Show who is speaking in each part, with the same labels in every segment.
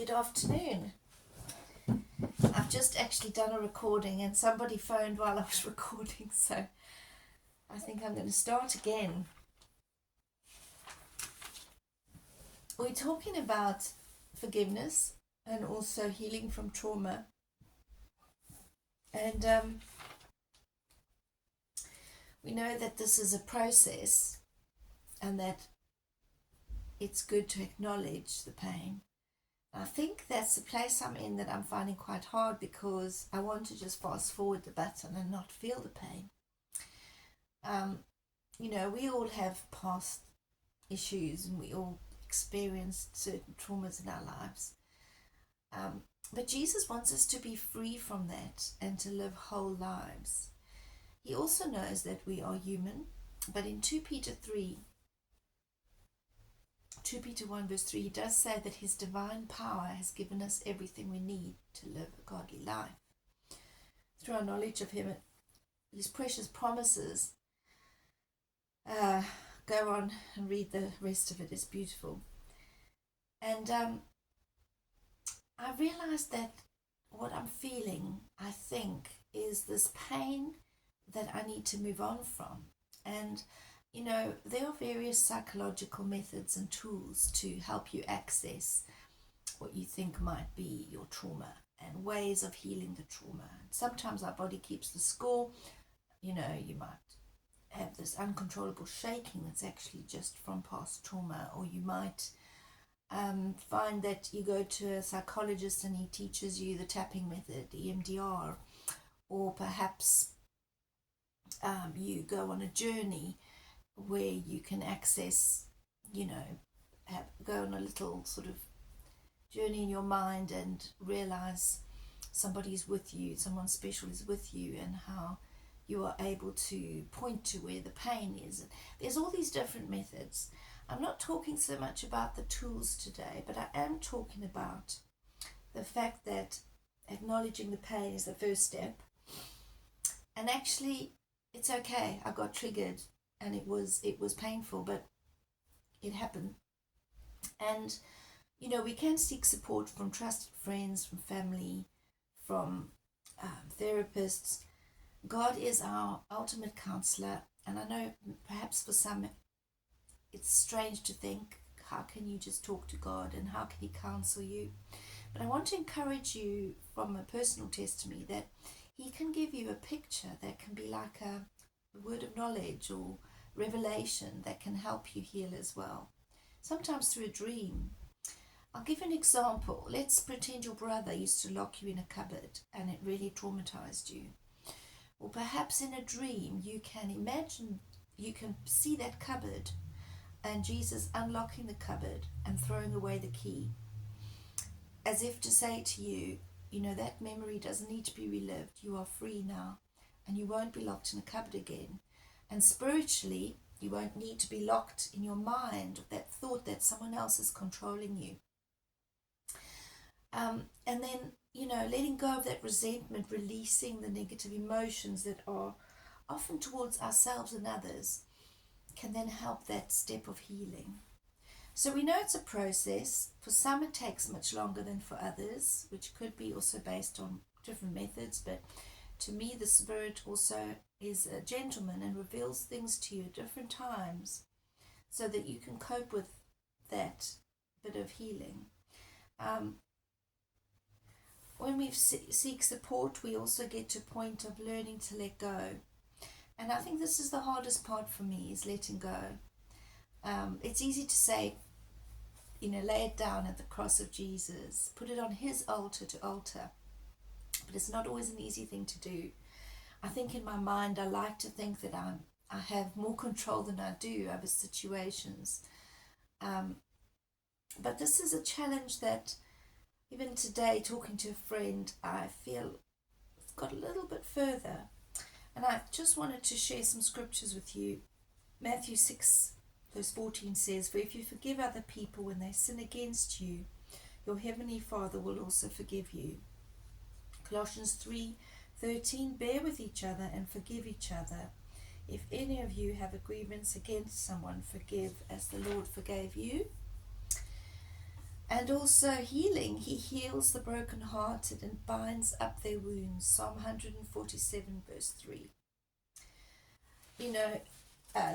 Speaker 1: Good afternoon. I've just actually done a recording and somebody phoned while I was recording, so I think I'm going to start again. We're talking about forgiveness and also healing from trauma. And we know that this is a process and that it's good to acknowledge the pain. I think that's the place I'm in that I'm finding quite hard because I want to just fast forward the button and not feel the pain. We all have past issues and we all experienced certain traumas in our lives. But Jesus wants us to be free from that and to live whole lives. He also knows that we are human, but in 2 Peter 1 verse 3, he does say that his divine power has given us everything we need to live a godly life. Through our knowledge of him, his precious promises, go on and read the rest of it, it's beautiful. And I realized that what I'm feeling, I think, is this pain that I need to move on from. And there are various psychological methods and tools to help you access what you think might be your trauma and ways of healing the trauma. Sometimes our body keeps the score. You might have this uncontrollable shaking that's actually just from past trauma, or you might find that you go to a psychologist and he teaches you the tapping method, EMDR, or perhaps you go on a journey where you can access, go on a little sort of journey in your mind and realize somebody's with you, someone special is with you, and how you are able to point to where the pain is. There's all these different methods. I'm not talking so much about the tools today, but I am talking about the fact that acknowledging the pain is the first step. And actually, it's okay. I got triggered and it was painful, but it happened. And we can seek support from trusted friends, from family, from therapists. God is our ultimate counselor, and I know perhaps for some it's strange to think, how can you just talk to God and how can he counsel you? But I want to encourage you from a personal testimony that he can give you a picture that can be like a word of knowledge or revelation that can help you heal as well. Sometimes through a dream. I'll give you an example. Let's pretend your brother used to lock you in a cupboard and it really traumatized you. Or perhaps in a dream you can imagine, you can see that cupboard and Jesus unlocking the cupboard and throwing away the key, as if to say to you, that memory doesn't need to be relived. You are free now and you won't be locked in a cupboard again. And spiritually, you won't need to be locked in your mind, that thought that someone else is controlling you. And then, letting go of that resentment, releasing the negative emotions that are often towards ourselves and others, can then help that step of healing. So we know it's a process. For some it takes much longer than for others, which could be also based on different methods, but to me the Spirit also is a gentleman and reveals things to you at different times so that you can cope with that bit of healing. When we seek support, we also get to a point of learning to let go. And I think this is the hardest part for me, is letting go. It's easy to say, lay it down at the cross of Jesus, put it on his altar to altar. But it's not always an easy thing to do. I think in my mind, I like to think that I have more control than I do over situations. But this is a challenge that even today, talking to a friend, I feel it's got a little bit further. And I just wanted to share some scriptures with you. Matthew 6 verse 14 says, "For if you forgive other people when they sin against you, your heavenly Father will also forgive you." Colossians 3:13, "Bear with each other and forgive each other. If any of you have a grievance against someone, forgive as the Lord forgave you." And also healing. He heals the brokenhearted and binds up their wounds. Psalm 147 verse 3. You know,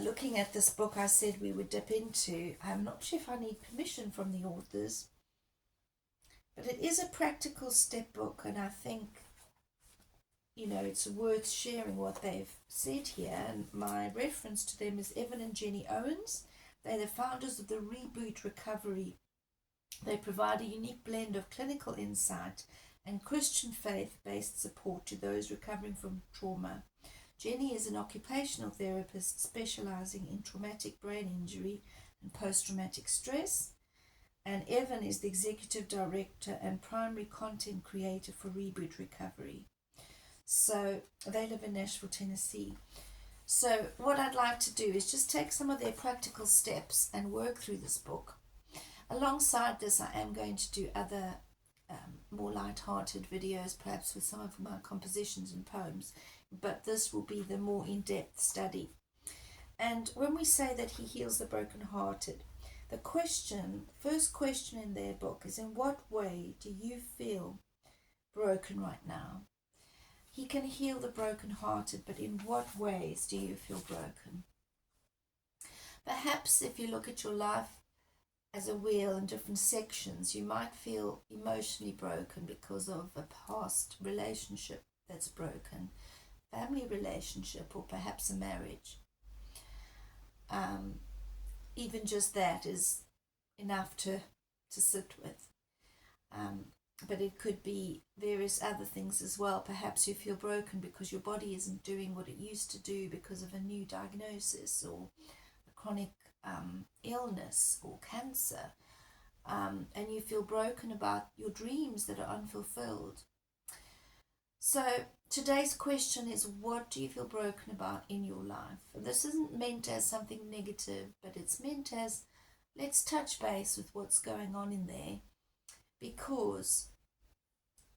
Speaker 1: looking at this book I said we would dip into, I'm not sure if I need permission from the authors, but it is a practical step book, and I think, you know, it's worth sharing what they've said here. And my reference to them is Evan and Jenny Owens. They're the founders of the Reboot Recovery. They provide a unique blend of clinical insight and Christian faith-based support to those recovering from trauma. Jenny is an occupational therapist specializing in traumatic brain injury and post-traumatic stress. And Evan is the executive director and primary content creator for Reboot Recovery. So they live in Nashville, Tennessee. So what I'd like to do is just take some of their practical steps and work through this book. Alongside this, I am going to do other more light-hearted videos, perhaps with some of my compositions and poems, but this will be the more in-depth study. And when we say that he heals the brokenhearted, the first question in their book is, in what way do you feel broken right now? He can heal the brokenhearted, but in what ways do you feel broken? Perhaps if you look at your life as a wheel in different sections, you might feel emotionally broken because of a past relationship that's broken, family relationship, or perhaps a marriage. Even just that is enough to sit with. But it could be various other things as well. Perhaps you feel broken because your body isn't doing what it used to do because of a new diagnosis or a chronic illness or cancer. And you feel broken about your dreams that are unfulfilled. So today's question is, what do you feel broken about in your life? This isn't meant as something negative, but it's meant as, let's touch base with what's going on in there, because,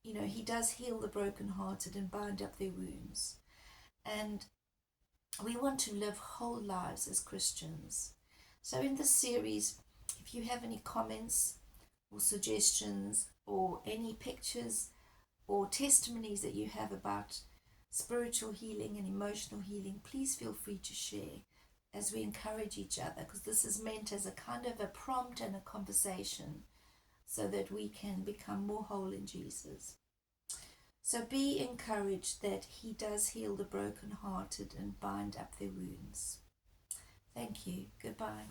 Speaker 1: you know, he does heal the brokenhearted and bind up their wounds. And we want to live whole lives as Christians. So in this series, if you have any comments or suggestions or any pictures or testimonies that you have about spiritual healing and emotional healing, please feel free to share as we encourage each other, because this is meant as a kind of a prompt and a conversation so that we can become more whole in Jesus. So be encouraged that he does heal the brokenhearted and bind up their wounds. Thank you. Goodbye.